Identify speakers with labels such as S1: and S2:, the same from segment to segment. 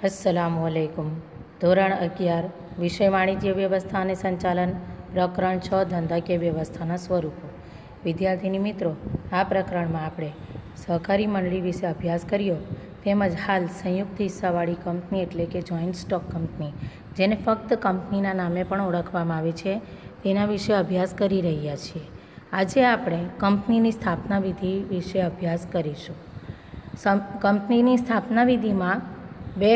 S1: अस्सलामुअलैकुम। ધોરણ 11 વિષય વાણિજ્ય વ્યવસ્થા અને સંચાલન, પ્રકરણ 6 ધંધાકીય વ્યવસ્થાના સ્વરૂપો. વિદ્યાર્થીની મિત્રો, આ પ્રકરણમાં આપણે સહકારી મંડળી વિશે અભ્યાસ કર્યો, તેમજ હાલ સંયુક્ત હિસ્સાવાળી કંપની એટલે કે જોઈન્ટ સ્ટોક કંપની, જેને ફક્ત કંપનીના નામે પણ ઓળખવામાં આવે છે, તેના વિશે અભ્યાસ કરી રહ્યા છીએ. આજે આપણે કંપનીની સ્થાપના વિધિ વિશે અભ્યાસ કરીશું. કંપનીની સ્થાપના વિધિમાં બે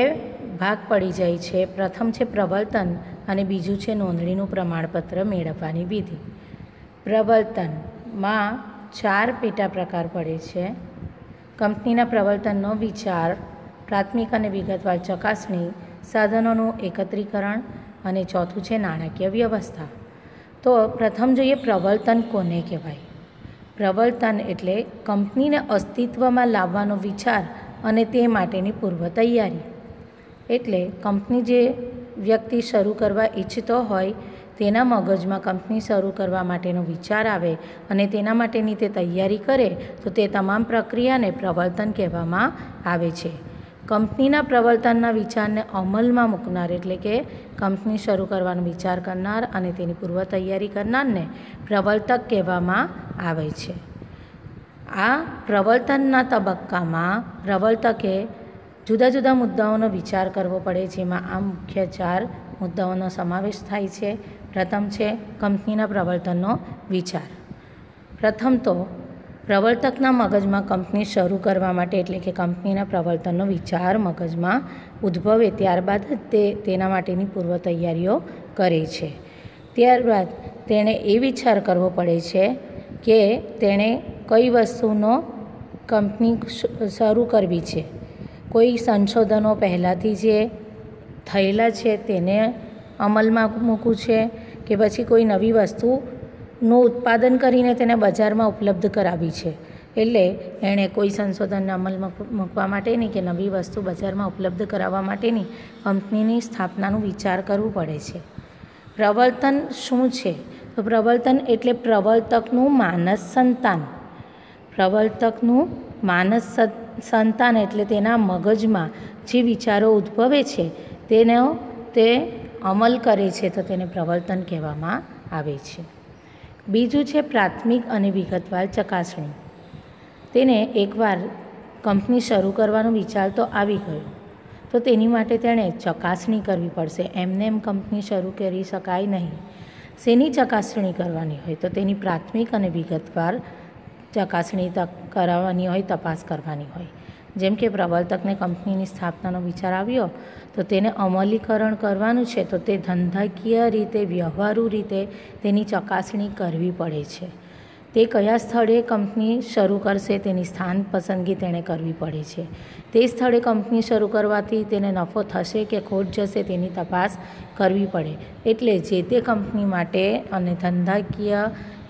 S1: ભાગ પડી જાય છે. પ્રથમ છે પ્રવર્તન અને બીજું છે નોંધણીનું પ્રમાણપત્ર મેળવવાની વિધિ. પ્રવર્તનમાં 4 પેટા પ્રકાર પડે છે. કંપનીના પ્રવર્તનનો વિચાર, પ્રાથમિક અને વિગતવાર ચકાસણી, સાધનોનું એકત્રીકરણ અને ચોથું છે નાણાકીય વ્યવસ્થા. તો પ્રથમ જોઈએ પ્રવર્તન કોને કહેવાય. પ્રવર્તન એટલે કંપનીને અસ્તિત્વમાં લાવવાનો વિચાર અને તે માટેની પૂર્વ તૈયારી. એટલે કંપની જે વ્યક્તિ શરૂ કરવા ઈચ્છતો હોય તેના મગજમાં કંપની શરૂ કરવા માટેનો વિચાર આવે અને તેના માટેની તે તૈયારી કરે તો તે તમામ પ્રક્રિયાને પ્રવર્તન કહેવામાં આવે છે. કંપનીના પ્રવર્તનના વિચારને અમલમાં મૂકનાર એટલે કે કંપની શરૂ કરવાનો વિચાર કરનાર અને તેની પૂર્વ તૈયારી કરનારને પ્રવર્તક કહેવામાં આવે છે. આ પ્રવર્તનના તબક્કામાં પ્રવર્તકે જુદા જુદા મુદ્દાઓનો વિચાર કરવો પડે, જેમાં આ મુખ્ય 4 મુદ્દાઓનો સમાવેશ થાય છે. પ્રથમ છે કંપનીના પ્રવર્તનનો વિચાર. પ્રથમ તો પ્રવર્તકના મગજમાં કંપની શરૂ કરવા માટે એટલે કે કંપનીના પ્રવર્તનનો વિચાર મગજમાં ઉદ્ભવે ત્યારબાદ જ તે તેના માટેની પૂર્વ તૈયારીઓ કરે છે. ત્યારબાદ તેણે એ વિચાર કરવો પડે છે કે તેણે કઈ વસ્તુનો કંપની શરૂ કરવી છે. કોઈ સંશોધનો પહેલાંથી જે થયેલા છે તેને અમલમાં મૂકવું છે કે પછી કોઈ નવી વસ્તુનું ઉત્પાદન કરીને તેને બજારમાં ઉપલબ્ધ કરાવી છે. એટલે એણે કોઈ સંશોધનને અમલમાં મૂકવા માટેની કે નવી વસ્તુ બજારમાં ઉપલબ્ધ કરાવવા માટેની કંપનીની સ્થાપનાનું વિચાર કરવું પડે છે. પ્રવર્તન શું છે? તો પ્રવર્તન એટલે પ્રવર્તકનું માનસ સંતાન. પ્રવર્તકનું માનસ સંતાન એટલે તેના મગજમાં જે વિચારો ઉદ્ભવે છે તેનો તે અમલ કરે છે તો તેને પ્રવર્તન કહેવામાં આવે છે. બીજું છે પ્રાથમિક અને વિગતવાર ચકાસણી. તેને એકવાર કંપની શરૂ કરવાનો વિચાર તો આવી ગયો તો તેની માટે તેણે ચકાસણી કરવી પડશે. એમને એમ કંપની શરૂ કરી શકાય નહીં. શેની ચકાસણી કરવાની હોય તો તેની પ્રાથમિક અને વિગતવાર ચકાસણી કરાવવાની હોય, તપાસ કરવાની હોય. જેમ કે પ્રવર્તકને કંપનીની સ્થાપનાનો વિચાર આવ્યો તો તેને અમલીકરણ કરવાનું છે તો તે ધંધાકીય રીતે, વ્યવહારુ રીતે તેની ચકાસણી કરવી પડે છે. તે કયા સ્થળે કંપની શરૂ કરશે તેની સ્થાન પસંદગી તેણે કરવી પડે છે. તે સ્થળે કંપની શરૂ કરવાથી તેને નફો થશે કે ખોટ જશે તેની તપાસ કરવી પડે. એટલે જે તે કંપની માટે અને ધંધાકીય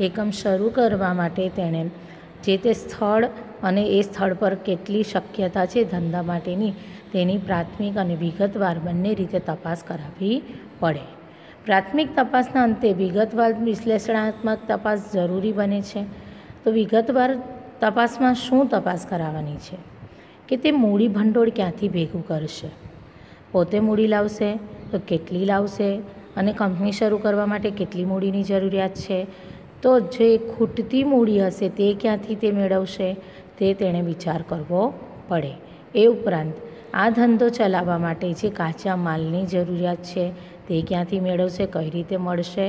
S1: એકમ શરૂ કરવા માટે તેણે જે તે સ્થળ અને એ સ્થળ પર કેટલી શક્યતા છે ધંધા માટેની તેની પ્રાથમિક અને વિગતવાર બંને રીતે તપાસ કરાવવી પડે. પ્રાથમિક તપાસના અંતે વિગતવાર વિશ્લેષણાત્મક તપાસ જરૂરી બને છે. તો વિગતવાર તપાસમાં શું તપાસ કરાવવાની છે કે તે મૂડી ભંડોળ ક્યાંથી ભેગું કરશે. પોતે મૂડી લાવશે તો કેટલી લાવશે અને કંપની શરૂ કરવા માટે કેટલી મૂડીની જરૂરિયાત છે. તો જે ખૂટતી મૂડી હશે તે ક્યાંથી તે મેળવશે તે તેણે વિચાર કરવો પડે. એ ઉપરાંત આ ધંધો ચલાવવા માટે જે કાચા માલની જરૂરિયાત છે તે ક્યાંથી મેળવશે, કઈ રીતે મળશે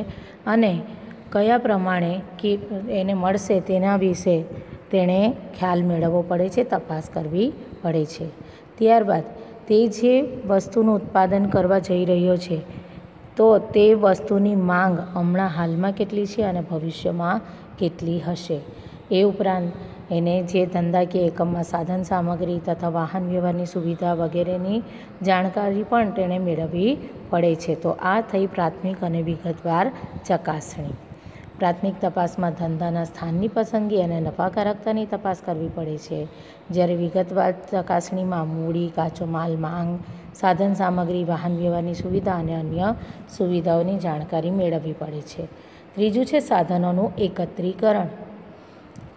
S1: અને કયા પ્રમાણે કે એને મળશે તેના વિશે તેણે ખ્યાલ મેળવવો પડે છે, તપાસ કરવી પડે છે. ત્યારબાદ તે જે વસ્તુનું ઉત્પાદન કરવા જઈ રહ્યો છે તો તે વસ્તુની માંગ હમણાં હાલમાં કેટલી છે અને ભવિષ્યમાં કેટલી હશે. એ ઉપરાંત એને જે ધંધાકીય એકમમાં સાધન સામગ્રી તથા વાહન વ્યવહારની સુવિધા વગેરેની જાણકારી પણ તેણે મેળવવી પડે છે. તો આ થઈ પ્રાથમિક અને વિગતવાર ચકાસણી. પ્રાથમિક તપાસમાં ધંધાના સ્થાનની પસંદગી અને નફાકારકતાની તપાસ કરવી પડે છે. જ્યારે વિગતવાર ચકાસણીમાં મૂડી, કાચો માલ, માંગ, સાધન સામગ્રી, વાહન વ્યવહારની સુવિધા અને અન્ય સુવિધાઓની જાણકારી મેળવવી પડે છે. ત્રીજું છે સાધનોનું એકત્રીકરણ.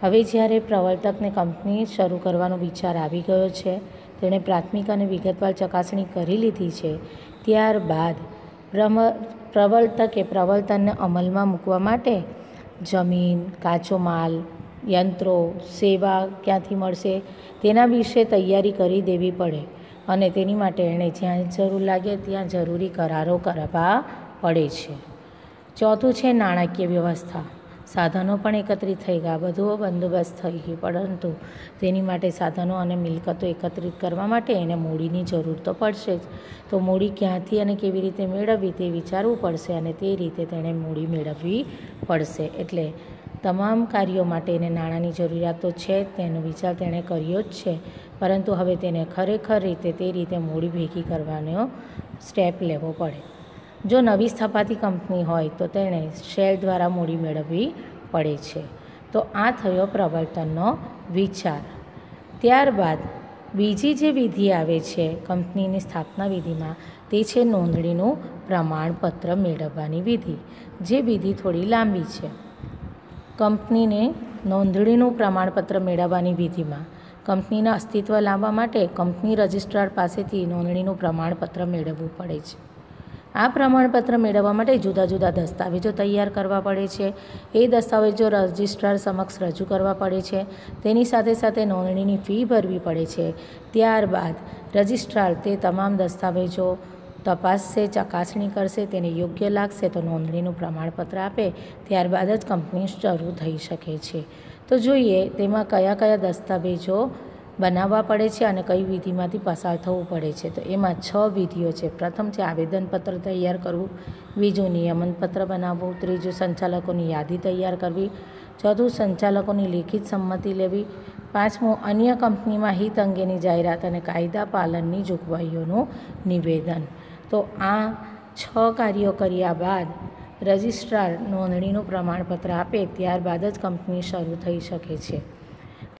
S1: હવે જ્યારે પ્રવર્તકને કંપની શરૂ કરવાનો વિચાર આવી ગયો છે તેણે પ્રાથમિક અને વિગતવાર ચકાસણી કરી લીધી છે, ત્યારબાદ પ્રવર્તકે પ્રવર્તનને અમલમાં મૂકવા માટે જમીન, કાચો માલ, યંત્રો, સેવા ક્યાંથી મળશે તેના વિશે તૈયારી કરી દેવી પડે અને તેની માટે એણે જ્યાં જરૂર લાગે ત્યાં જરૂરી કરારો કરવા પડે છે. ચોથું છે નાણાકીય વ્યવસ્થા. સાધનો પણ એકત્રિત થઈ ગયા, બધું બંદોબસ્ત થઈ ગયું, પરંતુ તેની માટે સાધનો અને મિલકતો એકત્રિત કરવા માટે એને મૂડીની જરૂર તો પડશે જ. તો મૂડી ક્યાંથી અને કેવી રીતે મેળવવી તે વિચારવું પડશે અને તે રીતે તેણે મૂડી મેળવવી પડશે. એટલે તમામ કાર્યો માટે એને નાણાંની જરૂરિયાત તો છે જ, તેનો વિચાર તેણે કર્યો જ છે, પરંતુ હવે તેને ખરેખર રીતે તે રીતે મૂડી ભેગી કરવાનો સ્ટેપ લેવો પડે. જો નવી સ્થાપાતી કંપની હોય તો તેણે શેર દ્વારા મૂડી મેળવવી પડે છે. તો આ થયો પ્રવર્તનનો વિચાર. ત્યારબાદ બીજી જે વિધિ આવે છે કંપનીની સ્થાપના વિધિમાં, તે છે નોંધણીનું પ્રમાણપત્ર મેળવવાની વિધિ. જે વિધિ થોડી લાંબી છે. કંપનીને નોંધણીનું પ્રમાણપત્ર મેળવવાની વિધિમાં કંપનીના અસ્તિત્વ લાવવા માટે કંપની રજિસ્ટ્રાર પાસેથી નોંધણીનું પ્રમાણપત્ર મેળવવું પડે છે. આ પ્રમાણપત્ર મેળવવા માટે જુદા જુદા દસ્તાવેજો તૈયાર કરવા પડે છે. એ દસ્તાવેજો રજિસ્ટ્રાર સમક્ષ રજૂ કરવા પડે છે. તેની સાથે સાથે નોંધણીની ફી ભરવી પડે છે. ત્યારબાદ રજિસ્ટ્રાર તે તમામ દસ્તાવેજો તપાસશે, ચકાસણી કરશે, તેને યોગ્ય લાગશે તો નોંધણીનું પ્રમાણપત્ર આપે, ત્યારબાદ જ કંપની શરૂ થઈ શકે છે. તો જોઈએ તેમાં કયા કયા દસ્તાવેજો બનાવવા પડે છે અને કઈ વિધિમાંથી પસાર થવું પડે છે. તો એમાં 6 વિધિઓ છે. પ્રથમ છે આવેદનપત્ર તૈયાર કરવું, બીજું નિયમનપત્ર બનાવવું, ત્રીજું સંચાલકોની યાદી તૈયાર કરવી, ચોથું સંચાલકોની લેખિત સંમતિ લેવી, પાંચમું અન્ય કંપનીમાં હિત અંગેની જાહેરાત અને કાયદા પાલનની જોગવાઈઓનું નિવેદન. તો આ 6 કાર્યો કર્યા બાદ રજિસ્ટ્રાર નોંધણીનું પ્રમાણપત્ર આપે, ત્યારબાદ જ કંપની શરૂ થઈ શકે છે.